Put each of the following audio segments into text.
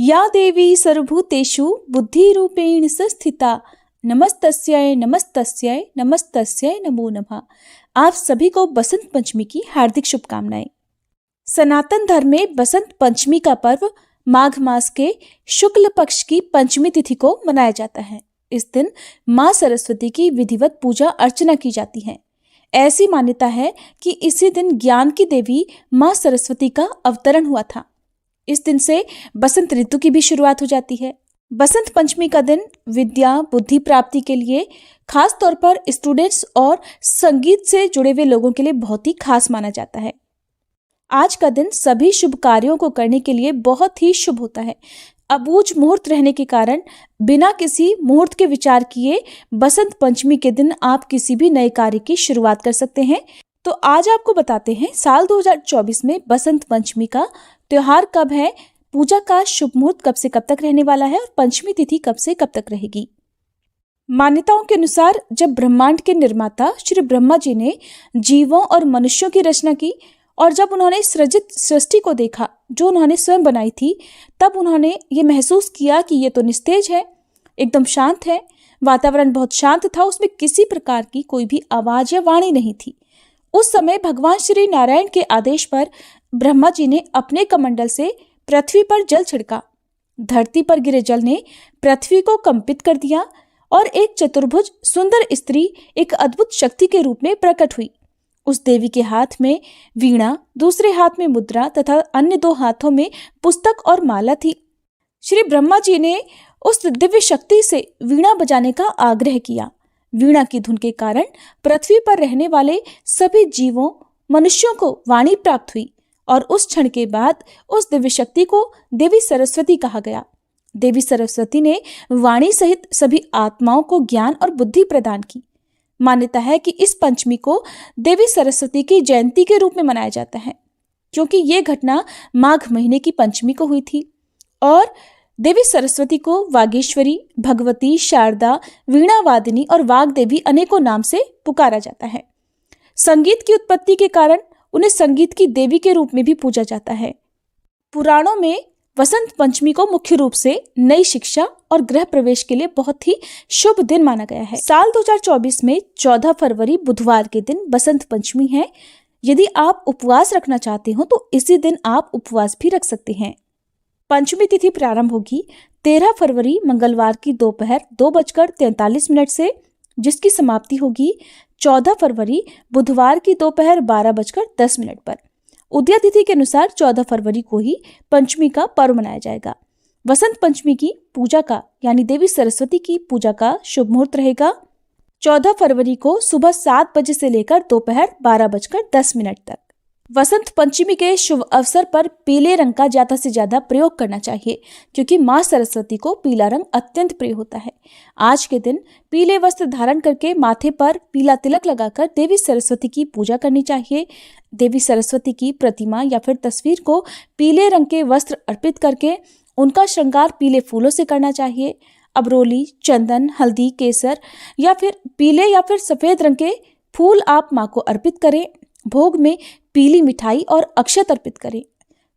या देवी सर्वभूतेषु बुद्धिरूपेण संस्थिता नमस्तस्यै नमस्तस्यै नमस्तस्यै नमो नमः। आप सभी को बसंत पंचमी की हार्दिक शुभकामनाएं। सनातन धर्म में बसंत पंचमी का पर्व माघ मास के शुक्ल पक्ष की पंचमी तिथि को मनाया जाता है। इस दिन मां सरस्वती की विधिवत पूजा अर्चना की जाती है। ऐसी मान्यता है कि इसी दिन ज्ञान की देवी मां सरस्वती का अवतरण हुआ था। इस दिन से बसंत ऋतु की भी शुरुआत हो जाती है। बसंत पंचमी का दिन विद्या बुद्धि प्राप्ति के लिए खास तौर पर स्टूडेंट्स और संगीत से जुड़े हुए लोगों के लिए बहुत ही खास माना जाता है। आज का दिन सभी शुभ कार्यों को करने के लिए बहुत ही शुभ होता है। अबूझ मुहूर्त रहने के कारण बिना किसी मुहूर्त के विचार किए बसंत पंचमी के दिन आप किसी भी नए कार्य की शुरुआत कर सकते हैं। तो आज आपको बताते हैं साल 2024 में बसंत पंचमी का त्योहार कब है, पूजा का शुभ मुहूर्त कब से कब तक रहने वाला है और पंचमी तिथि कब से कब तक रहेगी। मान्यताओं के अनुसार जब ब्रह्मांड के निर्माता श्री ब्रह्मा जी ने जीवों और मनुष्यों की रचना की और जब उन्होंने सृजित सृष्टि को देखा जो उन्होंने स्वयं बनाई थी, तब उन्होंने ये महसूस किया कि ये तो निस्तेज है, एकदम शांत है। वातावरण बहुत शांत था, उसमें किसी प्रकार की कोई भी आवाज या वाणी नहीं थी। उस समय भगवान श्री नारायण के आदेश पर ब्रह्मा जी ने अपने कमंडल से पृथ्वी पर जल छिड़का। धरती पर गिरे जल ने पृथ्वी को कंपित कर दिया और एक चतुर्भुज सुंदर स्त्री एक अद्भुत शक्ति के रूप में प्रकट हुई। उस देवी के हाथ में वीणा, दूसरे हाथ में मुद्रा तथा अन्य 2 हाथों में पुस्तक और माला थी। श्री ब्रह्मा जी ने उस दिव्य शक्ति से वीणा बजाने का आग्रह किया। वीणा की धुन के कारण पृथ्वी पर रहने वाले सभी जीवों मनुष्यों को वाणी प्राप्त हुई और उस क्षण के बाद उस दिव्य शक्ति को देवी सरस्वती कहा गया। देवी सरस्वती ने वाणी सहित सभी आत्माओं को ज्ञान और बुद्धि प्रदान की। मान्यता है कि इस पंचमी को देवी सरस्वती की जयंती के रूप में मनाया जाता है, क्योंकि ये घटना माघ महीने की पंचमी को हुई थी। और देवी सरस्वती को वागीश्वरी, भगवती, शारदा, वीणावादिनी और वाग्देवी अनेकों नाम से पुकारा जाता है। संगीत की उत्पत्ति के कारण उन्हें संगीत की देवी के रूप में भी पूजा जाता है। पुराणों में वसंत पंचमी को मुख्य रूप से नई शिक्षा और गृह प्रवेश के लिए बहुत ही शुभ दिन माना गया है। साल 2024 में 14 फरवरी बुधवार के दिन बसंत पंचमी है। यदि आप उपवास रखना चाहते हो तो इसी दिन आप उपवास भी रख सकते हैं। पंचमी तिथि प्रारंभ होगी 13 फरवरी मंगलवार की दोपहर 2:43 से, जिसकी समाप्ति होगी 14 फरवरी बुधवार की दोपहर 12:10 पर। उदय तिथि के अनुसार 14 फरवरी को ही पंचमी का पर्व मनाया जाएगा। वसंत पंचमी की पूजा का यानी देवी सरस्वती की पूजा का शुभ मुहूर्त रहेगा 14 फरवरी को सुबह 7 बजे से लेकर दोपहर 12:10 तक। वसंत पंचमी के शुभ अवसर पर पीले रंग का ज्यादा से ज्यादा प्रयोग करना चाहिए, क्योंकि मां सरस्वती को पीला रंग अत्यंत प्रिय होता है। आज के दिन पीले वस्त्र धारण करके माथे पर पीला तिलक लगाकर देवी सरस्वती की पूजा करनी चाहिए। देवी सरस्वती की प्रतिमा या फिर तस्वीर को पीले रंग के वस्त्र अर्पित करके उनका श्रृंगार पीले फूलों से करना चाहिए। अबरोली, चंदन, हल्दी, केसर या फिर पीले या फिर सफेद रंग के फूल आप मां को अर्पित करें। भोग में पीली मिठाई और अक्षत अर्पित करें।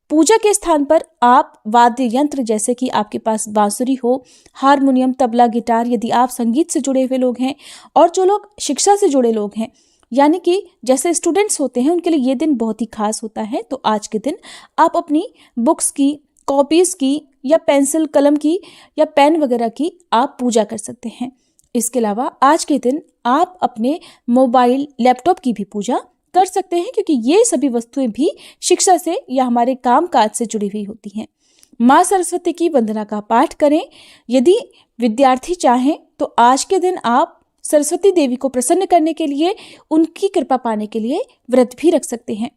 पूजा के स्थान पर आप वाद्य यंत्र जैसे कि आपके पास बांसुरी हो, हारमोनियम, तबला, गिटार, यदि आप संगीत से जुड़े हुए लोग हैं और जो लोग शिक्षा से जुड़े लोग हैं यानी कि जैसे स्टूडेंट्स होते हैं, उनके लिए ये दिन बहुत ही खास होता है। तो आज के दिन आप अपनी बुक्स की, कॉपीज की या पेंसिल कलम की या पेन वगैरह की आप पूजा कर सकते हैं। इसके अलावा आज के दिन आप अपने मोबाइल, लैपटॉप की भी पूजा कर सकते हैं, क्योंकि ये सभी वस्तुएं भी शिक्षा से या हमारे काम काज से जुड़ी हुई होती हैं। मां सरस्वती की वंदना का पाठ करें। यदि विद्यार्थी चाहें तो आज के दिन आप सरस्वती देवी को प्रसन्न करने के लिए, उनकी कृपा पाने के लिए व्रत भी रख सकते हैं।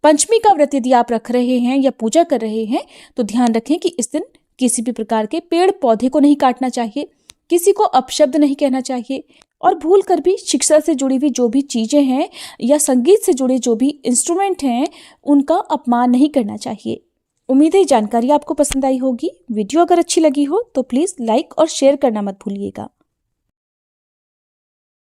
पंचमी का व्रत यदि आप रख रहे हैं या पूजा कर रहे हैं तो ध्यान रखें कि इस दिन किसी भी प्रकार के पेड़ पौधे को नहीं काटना चाहिए, किसी को अपशब्द नहीं कहना चाहिए और भूल कर भी शिक्षा से जुड़ी हुई जो भी चीजें हैं या संगीत से जुड़े जो भी इंस्ट्रूमेंट हैं उनका अपमान नहीं करना चाहिए। उम्मीद है जानकारी आपको पसंद आई होगी। वीडियो अगर अच्छी लगी हो तो प्लीज लाइक और शेयर करना मत भूलिएगा।